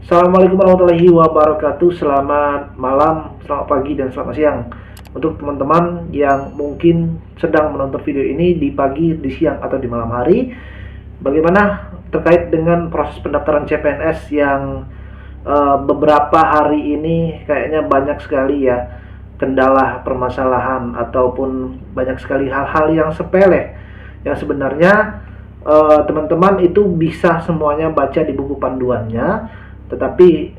Assalamualaikum warahmatullahi wabarakatuh. Selamat malam, selamat pagi, dan selamat siang untuk teman-teman yang mungkin sedang menonton video ini di pagi, di siang, atau di malam hari. Bagaimana terkait dengan proses pendaftaran CPNS yang beberapa hari ini kayaknya banyak sekali ya kendala, permasalahan, ataupun banyak sekali hal-hal yang sepele yang sebenarnya teman-teman itu bisa semuanya baca di buku panduannya, tetapi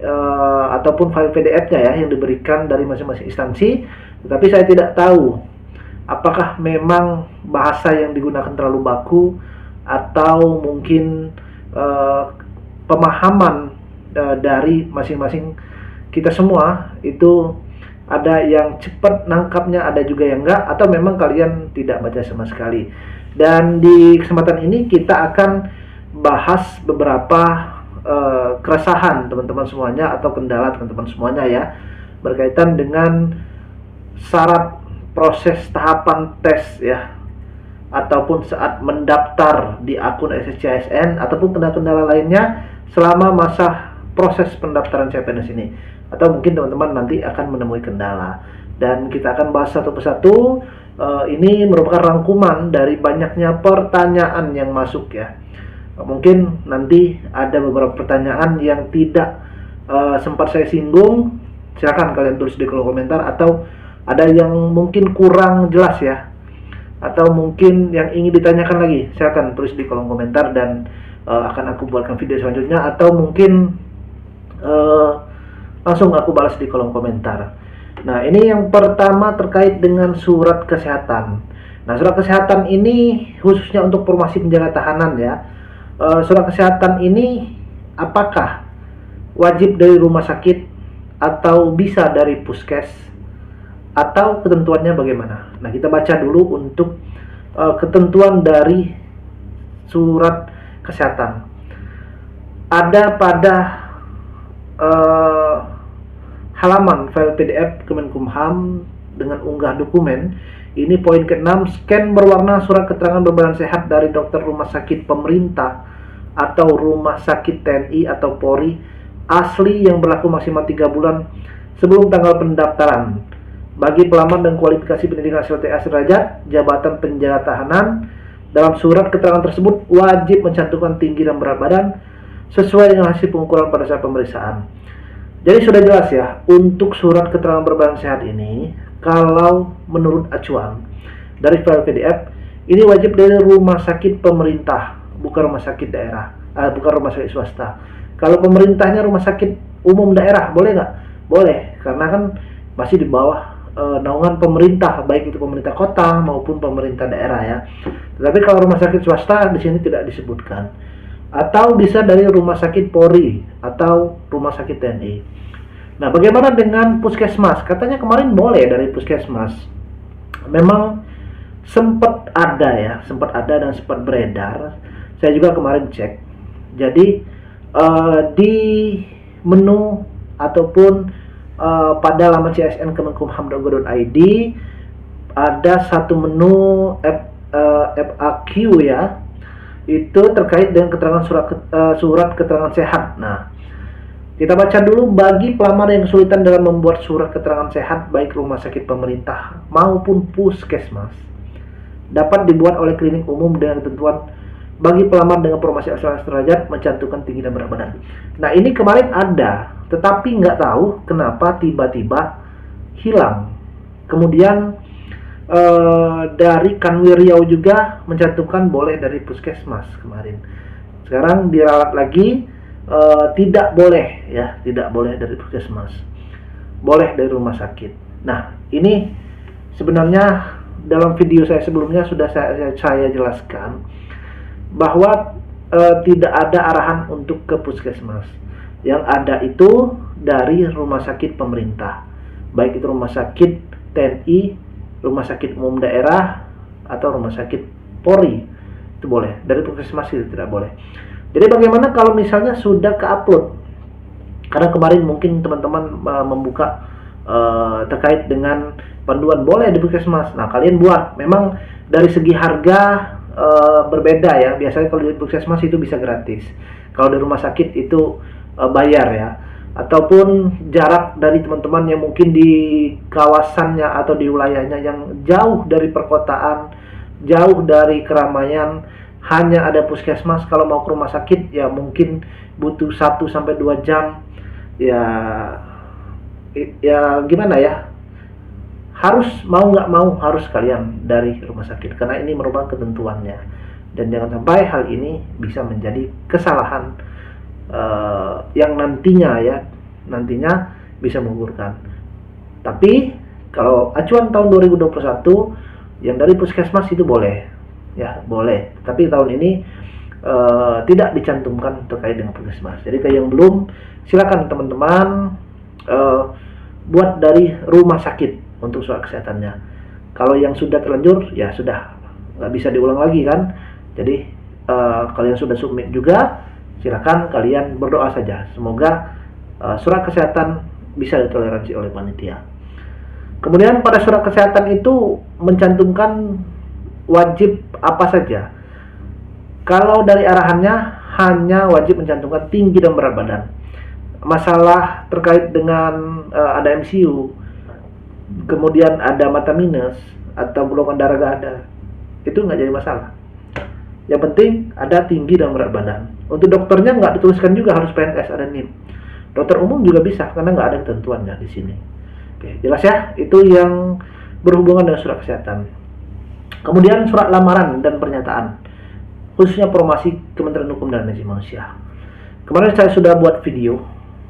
ataupun file PDF-nya ya yang diberikan dari masing-masing instansi, tetapi saya tidak tahu apakah memang bahasa yang digunakan terlalu baku atau mungkin pemahaman dari masing-masing kita semua itu ada yang cepat nangkapnya, ada juga yang enggak, atau memang kalian tidak baca sama sekali. Dan di kesempatan ini kita akan bahas beberapa keresahan teman-teman semuanya atau kendala teman-teman semuanya ya, berkaitan dengan syarat proses tahapan tes ya, ataupun saat mendaftar di akun SSCSN ataupun kendala-kendala lainnya selama masa proses pendaftaran CPNS ini, atau mungkin teman-teman nanti akan menemui kendala dan kita akan bahas satu persatu. Ini merupakan rangkuman dari banyaknya pertanyaan yang masuk ya. Mungkin nanti ada beberapa pertanyaan yang tidak sempat saya singgung, silakan kalian tulis di kolom komentar, atau ada yang mungkin kurang jelas ya, atau mungkin yang ingin ditanyakan lagi, silakan tulis di kolom komentar dan akan aku buatkan video selanjutnya, atau mungkin langsung aku balas di kolom komentar. Nah, ini yang pertama terkait dengan surat kesehatan. Nah, surat kesehatan ini khususnya untuk formasi penjaga tahanan ya. Surat kesehatan ini apakah wajib dari rumah sakit atau bisa dari puskes, atau ketentuannya bagaimana? Nah, kita baca dulu untuk ketentuan dari surat kesehatan. Ada pada halaman file PDF Kemenkumham dengan unggah dokumen. Ini poin ke-6, scan berwarna surat keterangan berbadan sehat dari dokter rumah sakit pemerintah atau rumah sakit TNI atau Polri asli yang berlaku maksimal 3 bulan sebelum tanggal pendaftaran. Bagi pelamar dan kualifikasi pendidikan SLTA sederajat jabatan penjaga tahanan, dalam surat keterangan tersebut wajib mencantumkan tinggi dan berat badan sesuai dengan hasil pengukuran pada saat pemeriksaan. Jadi sudah jelas ya, untuk surat keterangan berbadan sehat ini, kalau menurut acuan dari file PDF, ini wajib dari rumah sakit pemerintah, bukan rumah sakit daerah, bukan rumah sakit swasta. Kalau pemerintahnya rumah sakit umum daerah, boleh nggak? Boleh, karena kan masih di bawah naungan pemerintah, baik itu pemerintah kota maupun pemerintah daerah ya. Tetapi kalau rumah sakit swasta di sini tidak disebutkan. Atau bisa dari rumah sakit Polri atau rumah sakit TNI. Nah, bagaimana dengan puskesmas? Katanya kemarin boleh dari puskesmas. Memang sempat ada dan sempat beredar. Saya juga kemarin cek. Jadi di menu ataupun pada laman CSN kemenkumham.go.id ada satu menu FAQ ya, itu terkait dengan keterangan surat keterangan sehat. Nah, kita baca dulu. Bagi pelamar yang kesulitan dalam membuat surat keterangan sehat baik rumah sakit pemerintah maupun puskesmas, dapat dibuat oleh klinik umum dengan ketentuan bagi pelamar dengan formasi akseleratif derajat mencantumkan tinggi dan berat badan. Nah, ini kemarin ada, tetapi nggak tahu kenapa tiba-tiba hilang. Kemudian dari Kanwil Riau juga mencantumkan boleh dari puskesmas kemarin. Sekarang diralat lagi, tidak boleh ya, tidak boleh dari puskesmas, boleh dari rumah sakit. Nah, ini sebenarnya dalam video saya sebelumnya sudah saya jelaskan bahwa tidak ada arahan untuk ke puskesmas. Yang ada itu dari rumah sakit pemerintah, baik itu rumah sakit TNI, rumah sakit umum daerah, atau rumah sakit Polri, itu boleh. Dari puskesmas itu tidak boleh. Jadi bagaimana kalau misalnya sudah ke-upload? Karena kemarin mungkin teman-teman membuka terkait dengan panduan boleh di puskesmas. Nah, kalian buat. Memang dari segi harga berbeda ya. Biasanya kalau di puskesmas itu bisa gratis. Kalau di rumah sakit itu bayar ya, ataupun jarak dari teman-teman yang mungkin di kawasannya atau di wilayahnya yang jauh dari perkotaan, jauh dari keramaian, hanya ada puskesmas. Kalau mau ke rumah sakit ya mungkin butuh 1 sampai 2 jam. Ya gimana ya, harus mau nggak mau harus kalian dari rumah sakit karena ini merupakan ketentuannya, dan jangan sampai hal ini bisa menjadi kesalahan yang nantinya bisa menggugurkan. Tapi kalau acuan tahun 2021 yang dari puskesmas itu boleh ya, boleh, tapi tahun ini tidak dicantumkan terkait dengan puskesmas. Jadi kalau yang belum, silakan teman-teman buat dari rumah sakit untuk surat kesehatannya. Kalau yang sudah terlanjur ya sudah, nggak bisa diulang lagi kan. Jadi kalian sudah submit juga, silakan kalian berdoa saja semoga surat kesehatan bisa ditoleransi oleh panitia. Kemudian pada surat kesehatan itu mencantumkan wajib apa saja. Kalau dari arahannya hanya wajib mencantumkan tinggi dan berat badan. Masalah terkait dengan ada MCU, kemudian ada mata minus atau golongan darah gak ada, itu nggak jadi masalah. Yang penting ada tinggi dan berat badan. Untuk dokternya nggak dituliskan juga harus PNS, ada NIM. Dokter umum juga bisa karena nggak ada ketentuannya di sini. Oke, jelas ya, itu yang berhubungan dengan surat kesehatan. Kemudian surat lamaran dan pernyataan, khususnya promosi Kementerian Hukum dan Asasi Manusia. Kemarin saya sudah buat video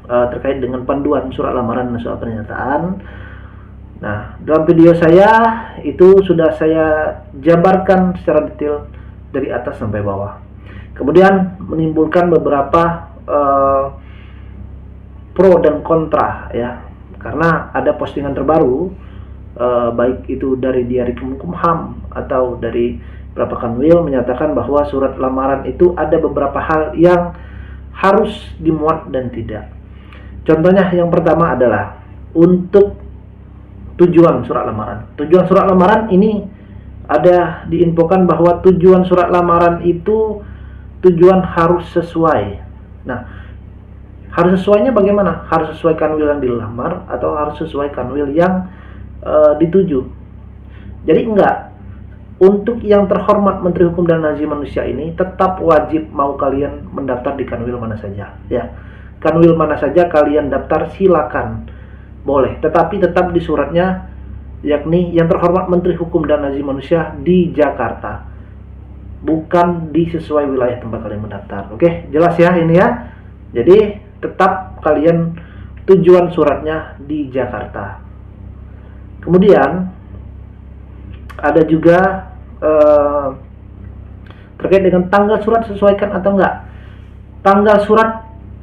terkait dengan panduan surat lamaran dan surat pernyataan. Nah, dalam video saya itu sudah saya jabarkan secara detail dari atas sampai bawah. Kemudian menimbulkan beberapa pro dan kontra ya, karena ada postingan terbaru baik itu dari Diari Kemenkumham atau dari beberapa kanwil menyatakan bahwa surat lamaran itu ada beberapa hal yang harus dimuat dan tidak. Contohnya yang pertama adalah untuk tujuan surat lamaran. Tujuan surat lamaran ini ada diinfokan bahwa tujuan surat lamaran itu tujuan harus sesuai. Nah, harus sesuainya bagaimana? Harus sesuai kanwil yang dilamar atau harus sesuai kanwil yang dituju. Jadi enggak, untuk yang terhormat Menteri Hukum dan Asasi Manusia ini tetap wajib mau kalian mendaftar di kanwil mana saja ya. Kanwil mana saja kalian daftar silakan, boleh, tetapi tetap di suratnya yakni yang terhormat Menteri Hukum dan Asasi Manusia di Jakarta, bukan di sesuai wilayah tempat kalian mendaftar. Oke, jelas ya ini ya. Jadi tetap kalian tujuan suratnya di Jakarta. Kemudian ada juga terkait dengan tanggal surat sesuaikan atau enggak. Tanggal surat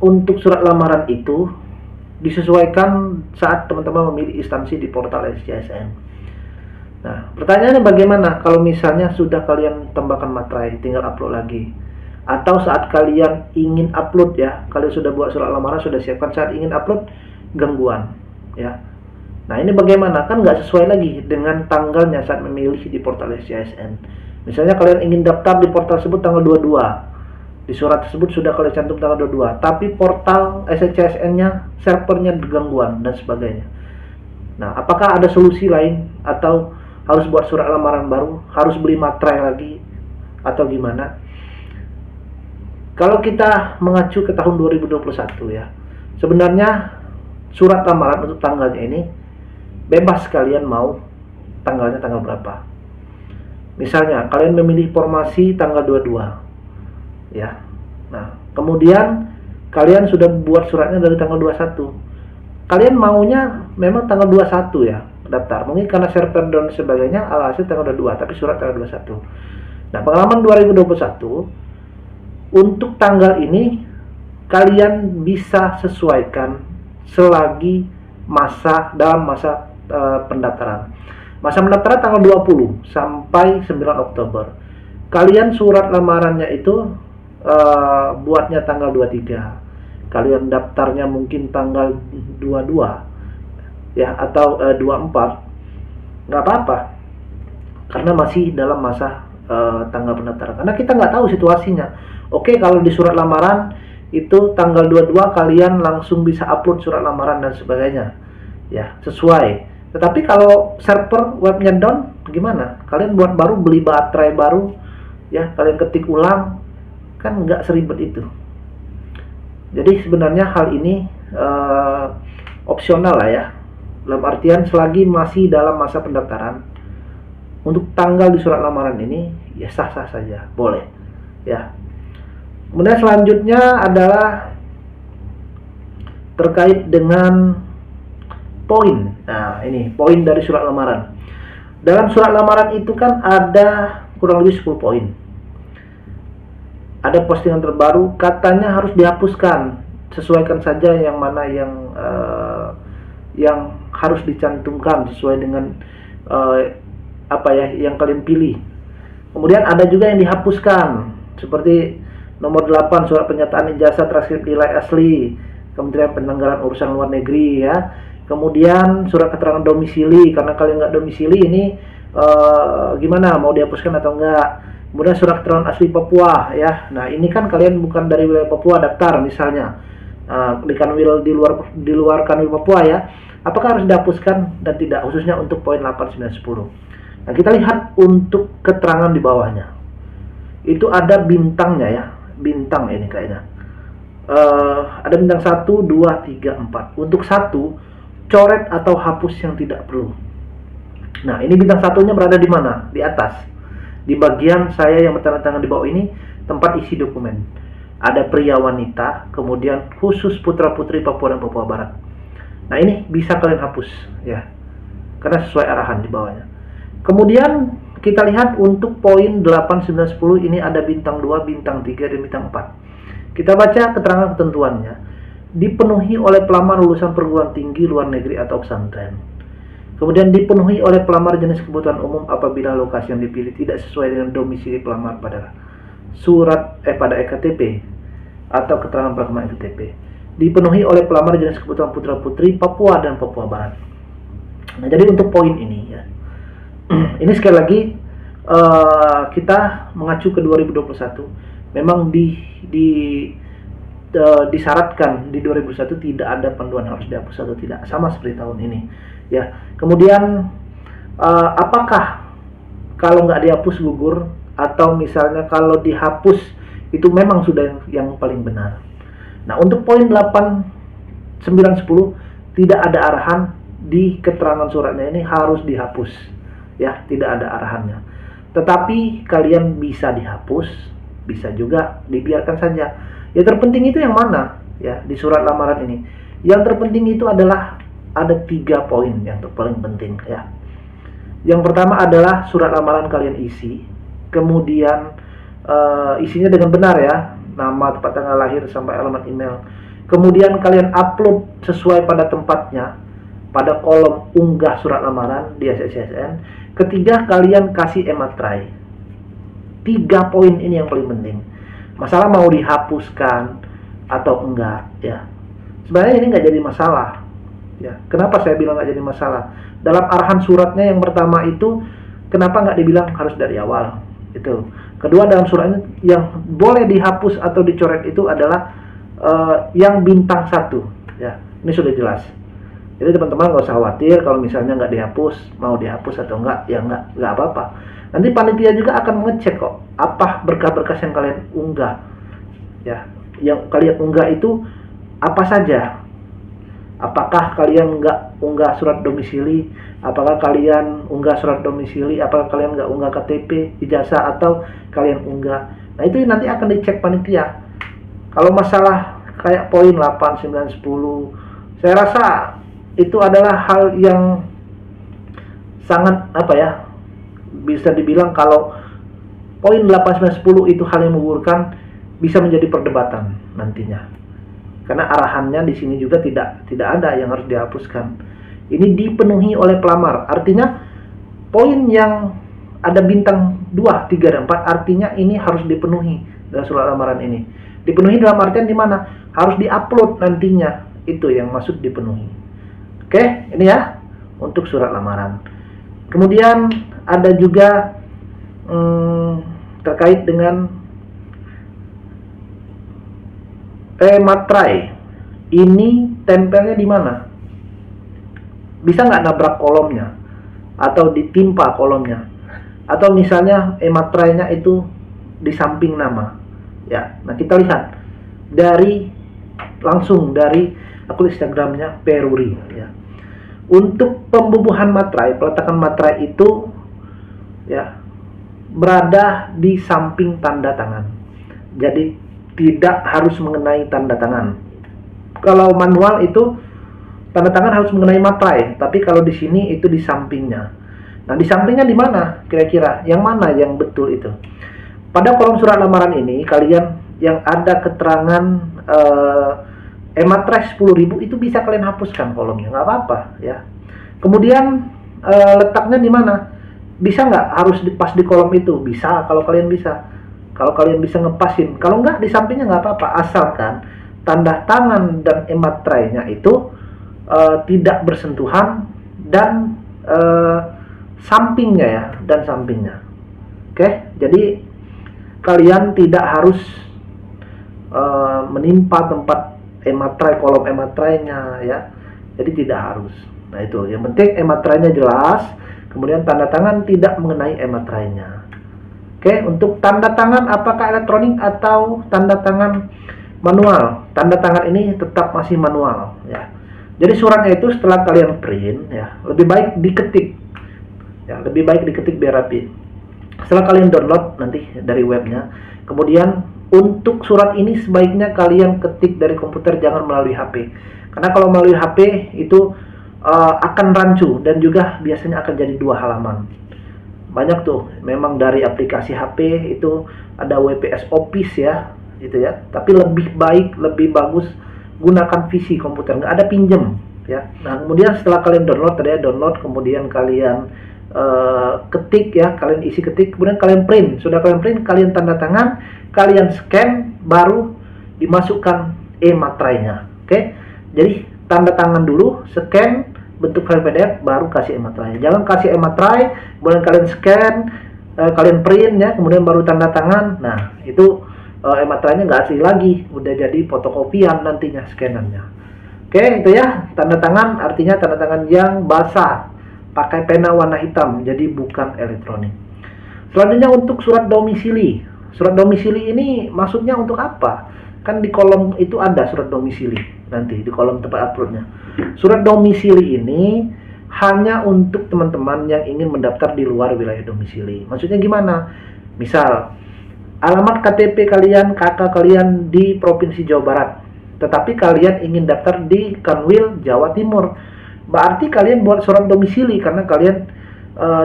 untuk surat lamaran itu disesuaikan saat teman-teman memilih instansi di portal SJSN. Nah, pertanyaannya bagaimana kalau misalnya sudah kalian tambahkan materai, tinggal upload lagi, atau saat kalian ingin upload ya, kalian sudah buat surat lamaran, sudah siapkan, saat ingin upload gangguan ya. Nah, ini bagaimana? Kan nggak sesuai lagi dengan tanggalnya saat memilih di portal SJSN. Misalnya kalian ingin daftar di portal tersebut tanggal 22, di surat tersebut sudah kalian cantum tanggal 22, tapi portal SJSN-nya servernya bergangguan dan sebagainya. Nah, apakah ada solusi lain atau harus buat surat lamaran baru, harus beli materai lagi atau gimana? Kalau kita mengacu ke tahun 2021 ya, sebenarnya surat lamaran untuk tanggalnya ini bebas kalian mau tanggalnya tanggal berapa. Misalnya kalian memilih formasi tanggal 22 ya. Nah, kemudian kalian sudah buat suratnya dari tanggal 21. Kalian maunya memang tanggal 21 ya daftar. Mungkin karena server dan sebagainya alhasil tanggal 22, tapi surat tanggal 21. Nah, pengalaman 2021 untuk tanggal ini kalian bisa sesuaikan selagi dalam masa pendaftaran. Masa pendaftaran tanggal 20 sampai 9 Oktober. Kalian surat lamarannya itu buatnya tanggal 23. Kalian daftarnya mungkin tanggal 22 ya atau 24. Nggak apa-apa. Karena masih dalam masa tanggal pendaftaran. Karena kita nggak tahu situasinya. Oke, kalau di surat lamaran itu tanggal 22 kalian langsung bisa upload surat lamaran dan sebagainya. Ya, sesuai. Tetapi kalau server webnya down, gimana? Kalian buat baru, beli baterai baru, ya, kalian ketik ulang, kan nggak seribet itu. Jadi sebenarnya hal ini opsional lah ya. Dalam artian selagi masih dalam masa pendaftaran, untuk tanggal di surat lamaran ini ya sah-sah saja, boleh. Ya. Kemudian selanjutnya adalah terkait dengan poin. Nah, ini poin dari surat lamaran. Dalam surat lamaran itu kan ada kurang lebih 10 poin. Ada postingan terbaru, katanya harus dihapuskan. Sesuaikan saja yang mana yang harus dicantumkan sesuai dengan yang kalian pilih. Kemudian ada juga yang dihapuskan, seperti nomor 8 surat pernyataan ijazah transkrip nilai asli Kementerian Penyelenggaraan Urusan Luar Negeri ya. Kemudian surat keterangan domisili, karena kalian nggak domisili ini gimana, mau dihapuskan atau enggak. Kemudian surat keterangan asli Papua ya. Nah ini kan kalian bukan dari wilayah Papua, daftar misalnya di Kanwil di luar Kanwil Papua ya. Apakah harus dihapuskan dan tidak, khususnya untuk poin 8, 9, 10. Nah kita lihat untuk keterangan di bawahnya. Itu ada bintangnya ya, bintang ini kayaknya. Ada bintang 1, 2, 3, 4. Untuk 1, coret atau hapus yang tidak perlu. Nah, ini bintang satunya berada di mana? Di atas. Di bagian saya yang bertanda tangan di bawah ini, tempat isi dokumen. Ada pria wanita, kemudian khusus putra-putri Papua dan Papua Barat. Nah, ini bisa kalian hapus ya. Karena sesuai arahan di bawahnya. Kemudian kita lihat untuk poin 8, 9, 10 ini ada bintang 2, bintang 3, dan bintang 4. Kita baca keterangan ketentuannya. Dipenuhi oleh pelamar lulusan perguruan tinggi luar negeri atau pesantren. Kemudian dipenuhi oleh pelamar jenis kebutuhan umum apabila lokasi yang dipilih tidak sesuai dengan domisili pelamar pada pada EKTP atau keterangan perkembangan EKTP. Dipenuhi oleh pelamar jenis kebutuhan putra-putri Papua dan Papua Barat. Nah, jadi untuk poin ini ya. Ini sekali lagi kita mengacu ke 2021. Memang disyaratkan di 2001 tidak ada panduan harus dihapus atau tidak, sama seperti tahun ini ya. Kemudian apakah kalau nggak dihapus gugur, atau misalnya kalau dihapus itu memang sudah yang paling benar. Nah untuk poin 8, 9, 10 tidak ada arahan di keterangan suratnya ini harus dihapus ya, tidak ada arahannya. Tetapi kalian bisa dihapus, bisa juga dibiarkan saja. Ya terpenting itu yang mana ya di surat lamaran ini? Yang terpenting itu adalah ada 3 poin yang paling penting ya. Yang pertama adalah surat lamaran kalian isi, kemudian isinya dengan benar ya, nama, tempat tanggal lahir sampai alamat email. Kemudian kalian upload sesuai pada tempatnya pada kolom unggah surat lamaran di SSSN. Ketiga, kalian kasih ematrai. 3 poin ini yang paling penting. Masalah mau dihapuskan atau enggak ya, sebenarnya ini nggak jadi masalah ya. Kenapa saya bilang nggak jadi masalah? Dalam arahan suratnya yang pertama itu, kenapa nggak dibilang harus dari awal itu. Kedua, dalam suratnya yang boleh dihapus atau dicoret itu adalah yang bintang 1 ya. Ini sudah jelas. Jadi teman-teman nggak usah khawatir kalau misalnya nggak dihapus, mau dihapus atau enggak ya, nggak apa-apa. Nanti panitia juga akan mengecek kok apa berkas-berkas yang kalian unggah ya. Yang kalian unggah itu apa saja. Apakah kalian nggak unggah surat domisili, apakah kalian unggah surat domisili, apakah kalian nggak unggah KTP, ijazah, atau kalian unggah. Nah itu nanti akan dicek panitia. Kalau masalah kayak poin 8, 9, 10, saya rasa itu adalah hal yang sangat bisa dibilang kalau poin 8, 9, 10 itu hal yang menggugurkan, bisa menjadi perdebatan nantinya. Karena arahannya di sini juga tidak ada yang harus dihapuskan. Ini dipenuhi oleh pelamar. Artinya poin yang ada bintang 2, 3, dan 4 artinya ini harus dipenuhi dalam surat lamaran ini. Dipenuhi dalam artian di mana? Harus diupload nantinya. Itu yang maksud dipenuhi. Oke, ini ya untuk surat lamaran. Kemudian ada juga terkait dengan materai ini tempelnya di mana? Bisa nggak nabrak kolomnya atau ditimpa kolomnya? Atau misalnya materai-nya itu di samping nama. Ya, nah kita lihat langsung dari akun Instagramnya Peruri ya. Untuk pembubuhan materai, peletakan materai itu ya berada di samping tanda tangan. Jadi tidak harus mengenai tanda tangan. Kalau manual itu tanda tangan harus mengenai materai, tapi kalau di sini itu di sampingnya. Nah, di sampingnya di mana kira-kira? Yang mana yang betul itu? Pada kolom surat lamaran ini kalian yang ada keterangan materai 10.000 itu bisa kalian hapuskan kolomnya, nggak apa-apa ya. Kemudian letaknya di mana? Bisa nggak harus pas di kolom itu? Bisa kalau kalian bisa. Kalau kalian bisa ngepasin. Kalau nggak di sampingnya nggak apa-apa, asalkan tanda tangan dan materai-nya itu tidak bersentuhan dan sampingnya ya, dan sampingnya. Oke, jadi kalian tidak harus menimpa tempat materai, kolom materainya ya. Jadi tidak harus. Nah itu, yang penting materainya jelas, kemudian tanda tangan tidak mengenai materainya. Oke, untuk tanda tangan apakah elektronik atau tanda tangan manual? Tanda tangan ini tetap masih manual ya. Jadi suratnya itu setelah kalian print ya, lebih baik diketik. Ya, lebih baik diketik biar rapi. Setelah kalian download nanti dari webnya, kemudian untuk surat ini sebaiknya kalian ketik dari komputer, jangan melalui HP. Karena kalau melalui HP itu akan rancu dan juga biasanya akan jadi 2 halaman. Banyak tuh, memang dari aplikasi HP itu ada WPS Office ya, gitu ya. Tapi lebih baik, lebih bagus gunakan PC komputer, nggak ada pinjem ya. Nah kemudian setelah kalian download, tadi ya download, kemudian kalian ketik ya, kalian isi ketik, kemudian kalian print. Sudah kalian print, kalian tanda tangan, kalian scan, baru dimasukkan materainya. Oke, jadi tanda tangan dulu, scan bentuk file PDF, baru kasih materai. Jangan kasih materai, kemudian kalian scan, kalian print ya, kemudian baru tanda tangan. Nah itu materainya nggak asli lagi, udah jadi fotokopian nantinya scannernya. Oke, itu ya, tanda tangan artinya tanda tangan yang basah, pakai pena warna hitam, jadi bukan elektronik. Selanjutnya untuk surat domisili. Surat domisili ini maksudnya untuk apa? Kan di kolom itu ada surat domisili, nanti di kolom tempat uploadnya. Surat domisili ini hanya untuk teman-teman yang ingin mendaftar di luar wilayah domisili. Maksudnya gimana? Misal, alamat KTP kalian, KK kalian di Provinsi Jawa Barat, tetapi kalian ingin daftar di Kanwil Jawa Timur. Berarti kalian buat surat domisili karena kalian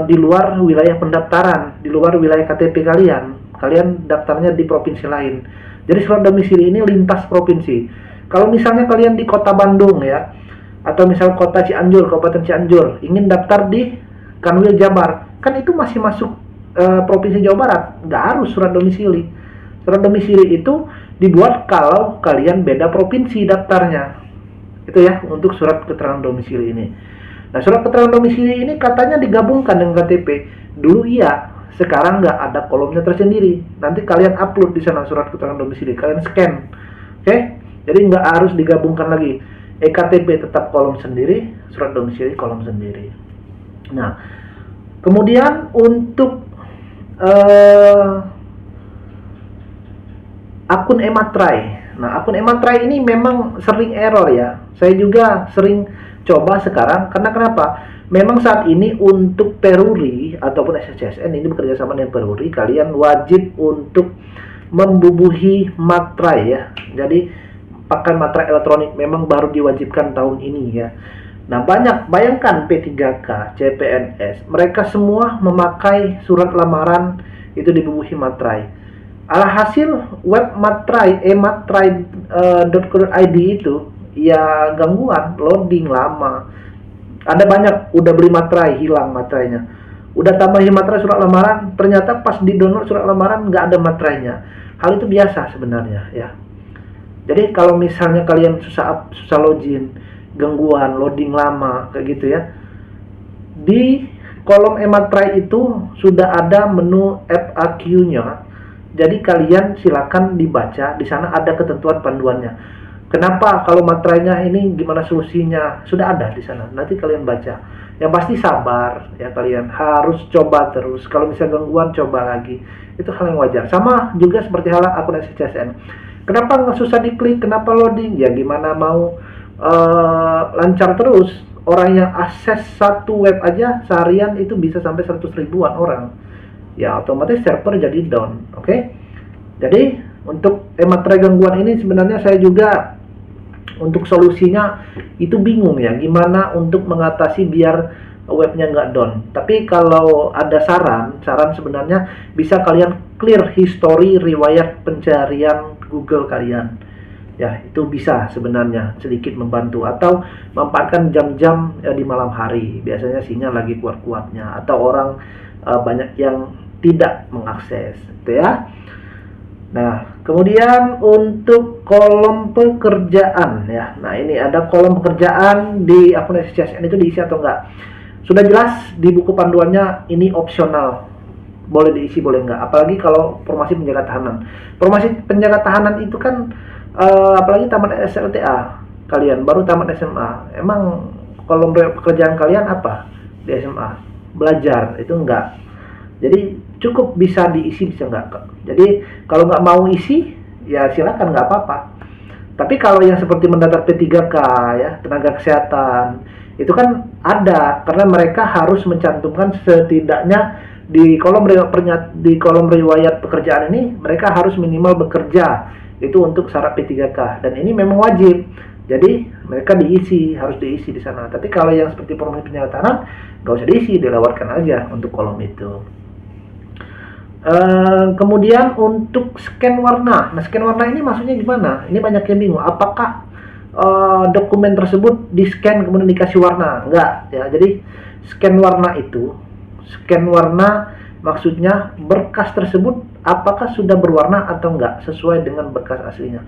di luar wilayah pendaftaran, di luar wilayah KTP kalian. Kalian daftarnya di provinsi lain. Jadi surat domisili ini lintas provinsi. Kalau misalnya kalian di Kota Bandung ya, atau misal Kota Cianjur, Kabupaten Cianjur, ingin daftar di Kanwil Jabar, kan itu masih masuk Provinsi Jawa Barat, nggak harus surat domisili. Surat domisili itu dibuat kalau kalian beda provinsi daftarnya. Itu ya untuk surat keterangan domisili ini. Nah, surat keterangan domisili ini katanya digabungkan dengan KTP. Dulu iya, sekarang nggak ada kolomnya tersendiri. Nanti kalian upload di sana surat keterangan domisili, kalian scan. Oke? Jadi nggak harus digabungkan lagi. KTP tetap kolom sendiri, surat domisili kolom sendiri. Nah, kemudian untuk akun materai. Nah, akun materai ini memang sering error ya. Saya juga sering coba sekarang. Karena kenapa? Memang saat ini untuk Peruri ataupun SSCSN ini bekerja sama dengan Peruri, kalian wajib untuk membubuhi materai ya. Jadi pakai materai elektronik memang baru diwajibkan tahun ini ya. Nah, banyak, bayangkan P3K, CPNS, mereka semua memakai surat lamaran itu dibubuhi materai. Alhasil web materai, materai.co.id itu ya gangguan, loading lama. Ada banyak udah beli materai, hilang materainya. Udah tambahin materai surat lamaran, ternyata pas di download surat lamaran nggak ada materainya. Hal itu biasa sebenarnya ya. Jadi kalau misalnya kalian susah login, gangguan, loading lama, kayak gitu ya. Di kolom materai itu sudah ada menu FAQ-nya. Jadi kalian silakan dibaca, di sana ada ketentuan panduannya. Kenapa kalau materainya ini gimana solusinya? Sudah ada di sana. Nanti kalian baca. Yang pasti sabar ya, kalian harus coba terus. Kalau misalnya gangguan, coba lagi. Itu hal yang wajar. Sama juga seperti hal akun SCCSN. Kenapa nggak susah diklik? Kenapa loading? Ya gimana mau lancar terus? Orang yang akses satu web aja seharian itu bisa sampai 100 ribuan orang, ya otomatis server jadi down. Oke. Jadi untuk materai gangguan ini sebenarnya saya juga untuk solusinya itu bingung ya, gimana untuk mengatasi biar webnya nggak down. Tapi kalau ada saran sebenarnya bisa kalian clear history riwayat pencarian Google kalian. Ya, itu bisa sebenarnya sedikit membantu, atau memanfaatkan jam-jam di malam hari. Biasanya sinyal lagi kuat-kuatnya, atau orang banyak yang tidak mengakses, gitu ya. Nah, kemudian untuk kolom pekerjaan ya. Nah, ini ada kolom pekerjaan di akun SCCSN itu diisi atau enggak. Sudah jelas di buku panduannya ini opsional. Boleh diisi, boleh enggak. Apalagi kalau formasi penjaga tahanan. Formasi penjaga tahanan itu kan apalagi tamat SLTA kalian, baru tamat SMA. Emang kolom pekerjaan kalian apa di SMA? Belajar, itu enggak. Jadi cukup bisa diisi, bisa enggak. Jadi kalau nggak mau isi ya silakan, nggak apa-apa. Tapi kalau yang seperti mendaftar P3K ya, tenaga kesehatan, itu kan ada, karena mereka harus mencantumkan setidaknya di kolom riwayat pekerjaan ini mereka harus minimal bekerja, itu untuk syarat P3K, dan ini memang wajib. Jadi mereka diisi, harus diisi di sana. Tapi kalau yang seperti formasi penjaga tahanan nggak usah diisi, dilewatkan aja untuk kolom itu. Kemudian untuk scan warna. Nah, scan warna ini maksudnya gimana? Ini banyak yang bingung. Apakah dokumen tersebut di scan kemudian dikasih warna? Enggak ya. Jadi scan warna maksudnya berkas tersebut apakah sudah berwarna atau enggak sesuai dengan berkas aslinya.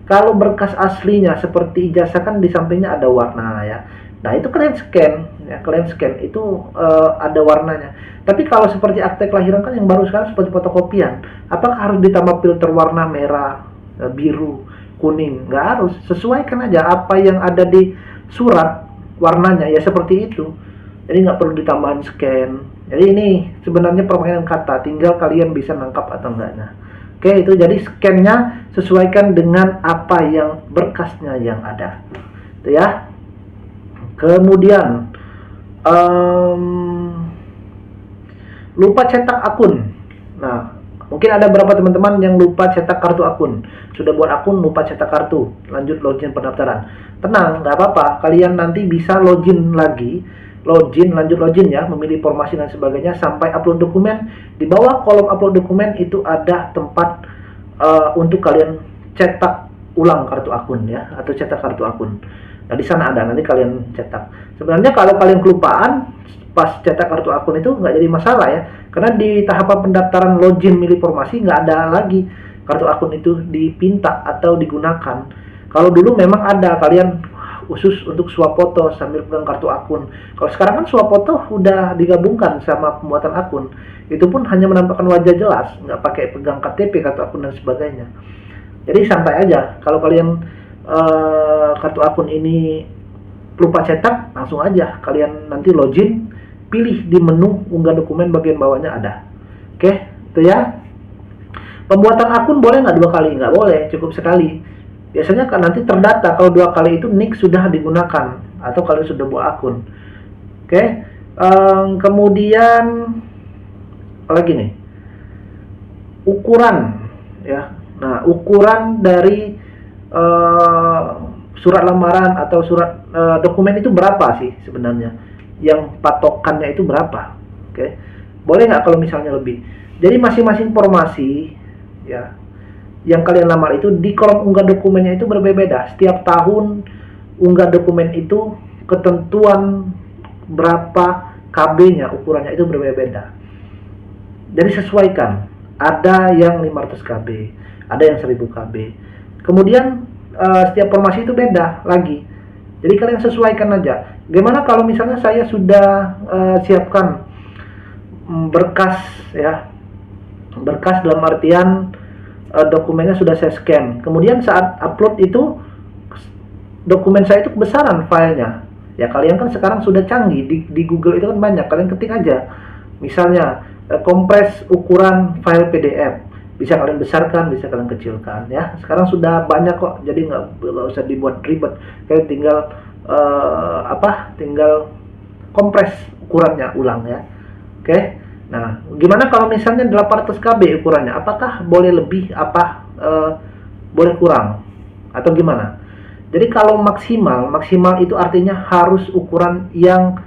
Kalau berkas aslinya seperti ijazah kan di sampingnya ada warna ya. Nah, itu kalian scan ya, itu ada warnanya. Tapi kalau seperti akte kelahiran kan yang baru sekarang seperti fotokopian, apakah harus ditambah filter warna merah, biru, kuning? Nggak harus, sesuaikan aja apa yang ada di surat warnanya ya seperti itu. Jadi nggak perlu ditambahin scan. Jadi ini sebenarnya permainan kata, tinggal kalian bisa nangkap atau enggaknya. Oke, itu jadi scan-nya sesuaikan dengan apa yang berkasnya yang ada. Itu ya. Kemudian lupa cetak akun. Nah, mungkin ada beberapa teman-teman yang lupa cetak kartu akun. Sudah buat akun, lupa cetak kartu. Lanjut login pendaftaran. Tenang, nggak apa-apa. Kalian nanti bisa login lagi. Lanjut login ya, memilih formasi dan sebagainya sampai upload dokumen. Di bawah kolom upload dokumen itu ada tempat untuk kalian cetak ulang kartu akun ya, atau cetak kartu akun. Nah, di sana ada, nanti kalian cetak. Sebenarnya kalau kalian kelupaan pas cetak kartu akun itu nggak jadi masalah ya, karena di tahapan pendaftaran login milih formasi nggak ada lagi kartu akun itu dipinta atau digunakan. Kalau dulu memang ada, kalian khusus untuk swap foto sambil pegang kartu akun. Kalau sekarang kan swap foto udah digabungkan sama pembuatan akun, itu pun hanya menampilkan wajah jelas, nggak pakai pegang KTP, kartu akun dan sebagainya. Jadi santai aja. Kalau kalian kartu akun ini lupa cetak, langsung aja kalian nanti login, pilih di menu unggah dokumen bagian bawahnya ada. Oke, itu ya. Pembuatan akun boleh nggak 2 kali? Nggak boleh, cukup sekali. Biasanya kan nanti terdata kalau 2 kali itu nick sudah digunakan atau kalian sudah buat akun. Oke, kemudian apalagi nih? Ukuran ya. Nah, ukuran dari surat lamaran atau surat dokumen itu berapa sih sebenarnya? Yang patokannya itu berapa? Oke, boleh nggak kalau misalnya lebih? Jadi masing-masing formasi ya yang kalian lamar itu di kolom unggah dokumennya itu berbeda-beda. Setiap tahun unggah dokumen itu ketentuan berapa KB-nya, ukurannya itu berbeda-beda. Jadi sesuaikan. Ada yang 500 KB, ada yang 1000 KB. Kemudian setiap formasi itu beda lagi. Jadi kalian sesuaikan aja. Gimana kalau misalnya saya sudah siapkan berkas ya, Berkas dalam artian dokumennya sudah saya scan. Kemudian saat upload itu dokumen saya itu kebesaran filenya. Ya kalian kan sekarang sudah canggih di Google itu kan banyak. Kalian ketik aja. Misalnya kompres ukuran file PDF. Bisa kalian besarkan, bisa kalian kecilkan ya. Sekarang sudah banyak kok. Jadi nggak usah dibuat ribet. Kalian tinggal tinggal kompres ukurannya ulang ya. Oke. Nah, gimana kalau misalnya 800 KB ukurannya? Apakah boleh lebih boleh kurang atau gimana? Jadi kalau maksimal itu artinya harus ukuran yang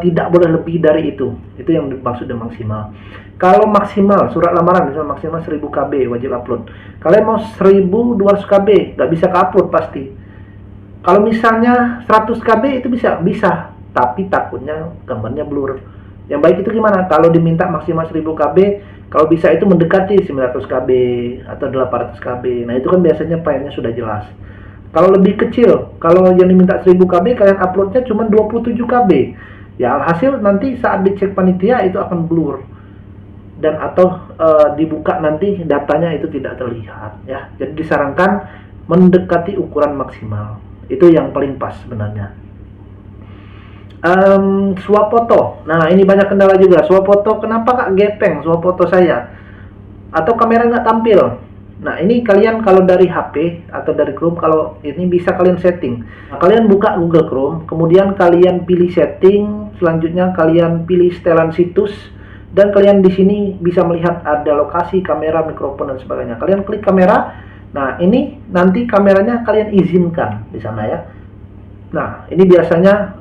tidak boleh lebih dari itu. Itu yang dimaksud dengan maksimal. Kalau maksimal surat lamaran misalnya maksimal 1000 KB wajib upload. Kalian mau 1200 KB nggak bisa ke-upload pasti. Kalau misalnya 100 KB itu bisa, tapi takutnya gambarnya blur. Yang baik itu gimana? Kalau diminta maksimal 1000 KB, kalau bisa itu mendekati 900 KB atau 800 KB. Nah, itu kan biasanya filenya sudah jelas. Kalau lebih kecil, kalau yang diminta 1000 KB, kalian uploadnya cuma 27 KB. Ya, alhasil nanti saat dicek panitia itu akan blur. Dan atau dibuka nanti datanya itu tidak terlihat. Ya, jadi disarankan mendekati ukuran maksimal. Itu yang paling pas sebenarnya. Swap foto. Nah, ini banyak kendala juga. Swap foto, kenapa Kak gepeng swap foto saya? Atau kamera nggak tampil? Nah, ini kalian kalau dari HP atau dari Chrome, kalau ini bisa kalian setting. Nah, kalian buka Google Chrome, kemudian kalian pilih setting, selanjutnya kalian pilih setelan situs, dan kalian di sini bisa melihat ada lokasi, kamera, mikrofon, dan sebagainya. Kalian klik kamera. Nah, ini nanti kameranya kalian izinkan di sana ya. Nah, ini biasanya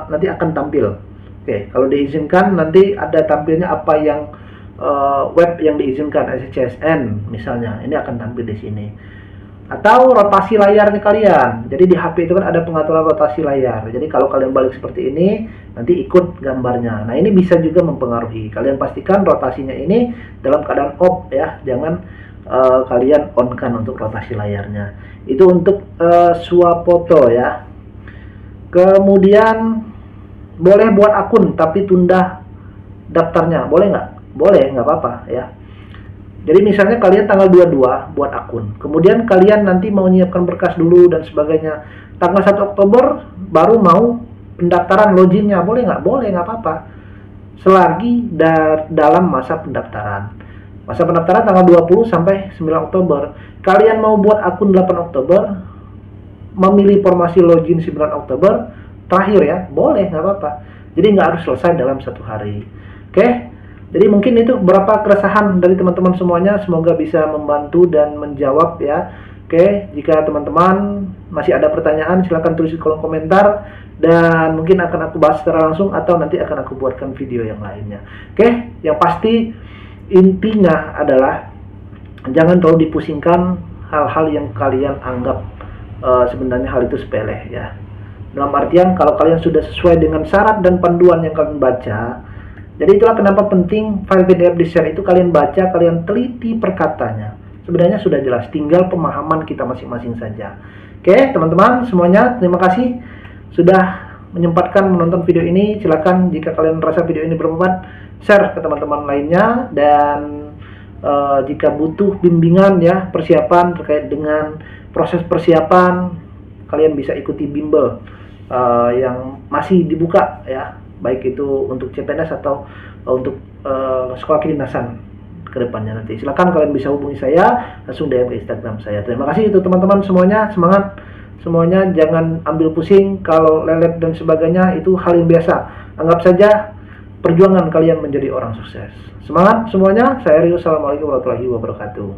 nanti akan tampil. Oke, kalau diizinkan nanti ada tampilnya apa yang web yang diizinkan, SCSN misalnya. Ini akan tampil di sini. Atau rotasi layarnya kalian. Jadi di HP itu kan ada pengaturan rotasi layar. Jadi kalau kalian balik seperti ini, nanti ikut gambarnya. Nah, ini bisa juga mempengaruhi. Kalian pastikan rotasinya ini dalam keadaan off ya. Jangan kalian on-kan untuk rotasi layarnya. Itu untuk swap foto ya. Kemudian boleh buat akun tapi tunda daftarnya, boleh nggak? Boleh, nggak apa-apa ya. Jadi misalnya kalian tanggal 22 buat akun, kemudian kalian nanti mau menyiapkan berkas dulu dan sebagainya. Tanggal 1 Oktober baru mau pendaftaran loginnya, boleh nggak? Boleh, nggak apa-apa. Selagi dalam masa pendaftaran. Masa pendaftaran tanggal 20 sampai 9 Oktober. Kalian mau buat akun 8 Oktober, memilih formasi login 9 Oktober terakhir ya, boleh, nggak apa-apa. Jadi nggak harus selesai dalam 1 hari. Oke, jadi mungkin itu beberapa keresahan dari teman-teman semuanya. Semoga bisa membantu dan menjawab ya. Oke, jika teman-teman masih ada pertanyaan silahkan tulis di kolom komentar, dan mungkin akan aku bahas secara langsung atau nanti akan aku buatkan video yang lainnya. Oke, yang pasti intinya adalah jangan terlalu dipusingkan hal-hal yang kalian anggap sebenarnya hal itu sepele ya. Dalam artian kalau kalian sudah sesuai dengan syarat dan panduan yang kalian baca, jadi itulah kenapa penting file PDF di share itu kalian baca, kalian teliti perkatanya. Sebenarnya sudah jelas, tinggal pemahaman kita masing-masing saja. Oke teman-teman semuanya, terima kasih sudah menyempatkan menonton video ini. Silakan jika kalian merasa video ini bermanfaat, share ke teman-teman lainnya, dan jika butuh bimbingan ya, persiapan terkait dengan proses persiapan, kalian bisa ikuti bimbel yang masih dibuka ya, baik itu untuk CPNS atau untuk sekolah kedinasan ke depannya nanti. Silakan kalian bisa hubungi saya langsung DM ke Instagram saya. Terima kasih itu teman-teman semuanya, semangat semuanya, jangan ambil pusing kalau lelet dan sebagainya, itu hal yang biasa. Anggap saja perjuangan kalian menjadi orang sukses. Semangat semuanya, saya Rio, assalamualaikum warahmatullahi wabarakatuh.